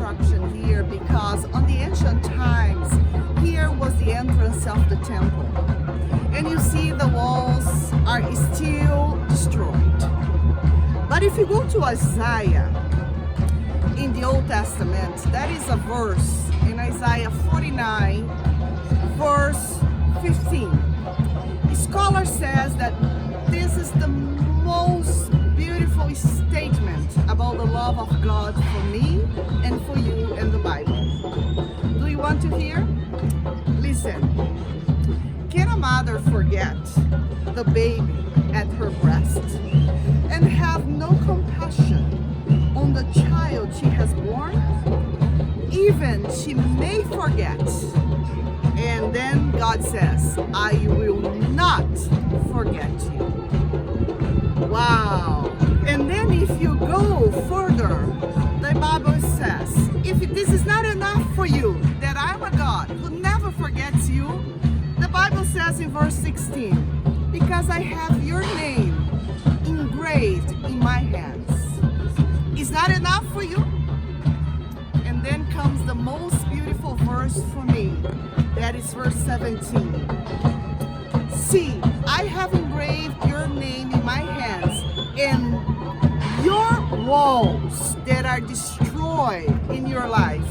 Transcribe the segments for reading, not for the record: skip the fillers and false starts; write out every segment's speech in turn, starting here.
construction here because on the ancient times, here was the entrance of the temple. And you see the walls are still destroyed. But if you go to Isaiah in the Old Testament, that is a verse in Isaiah 49, verse 15. The scholar says that this is the most beautiful statement about the love of God for me and for you in the Bible. Do you want to hear? Listen. Can a mother forget the baby at her breast and have no compassion on the child she has born? Even she may forget. And then God says, I will not forget you. Wow. And then if you go further, the Bible says, if this is not enough for you, that I'm a God who never forgets you, the Bible says in verse 16, because I have your name engraved in my hands. Is that enough for you? And then comes the most beautiful verse for me. That is verse 17. See, I have engraved your name in my hands, and your walls that are destroyed in your life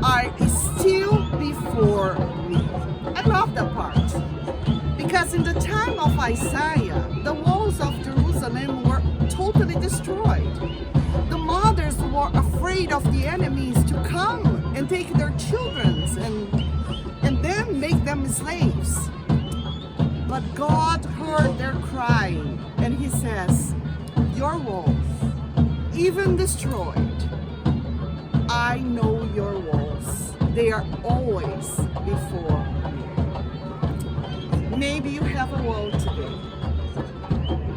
are still before me. I love that part. Because in the time of Isaiah, the walls of Jerusalem were totally destroyed. The mothers were afraid of the enemies to come and take their children and then make them slaves. But God heard their crying, and he says, your walls, even destroyed, I know your walls. They are always before me. Maybe you have a wall today.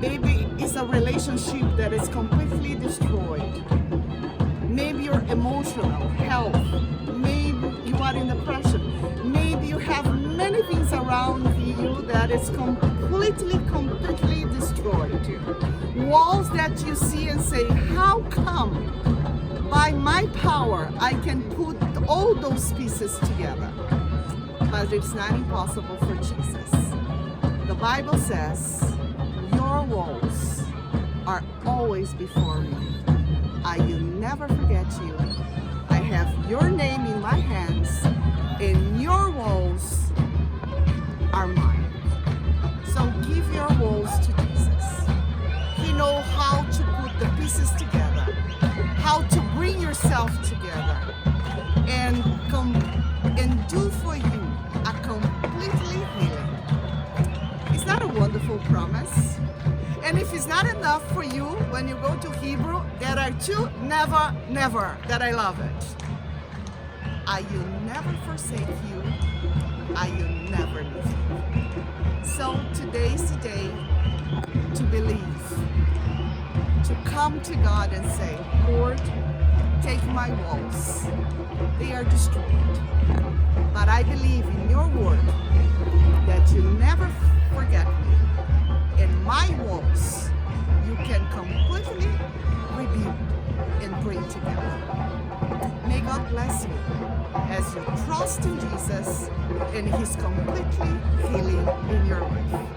Maybe it's a relationship that is completely destroyed. Maybe your emotional health. Maybe you are in depression. Maybe you have many things around you that is completely destroyed. Walls that you see and say, how come by my power I can put all those pieces together? But it's not impossible for Jesus. The Bible says, your walls are always before me. I will never forget you. I have your name in my hands, and your walls are mine. So give your walls to Jesus. He knows how to put the pieces together, how to bring yourself together, and do for you a completely healing. Is that a wonderful promise? And if it's not enough for you, when you go to Hebrew, there are two never, never that I love it. I will never forsake you. I will never leave you. So today's the day to believe, to come to God and say, Lord, take my walls. They are destroyed. But I believe in your word that you never forget me. And my walls, you can completely rebuild and bring together. May God bless you as you trust in Jesus and His completely healing in your life.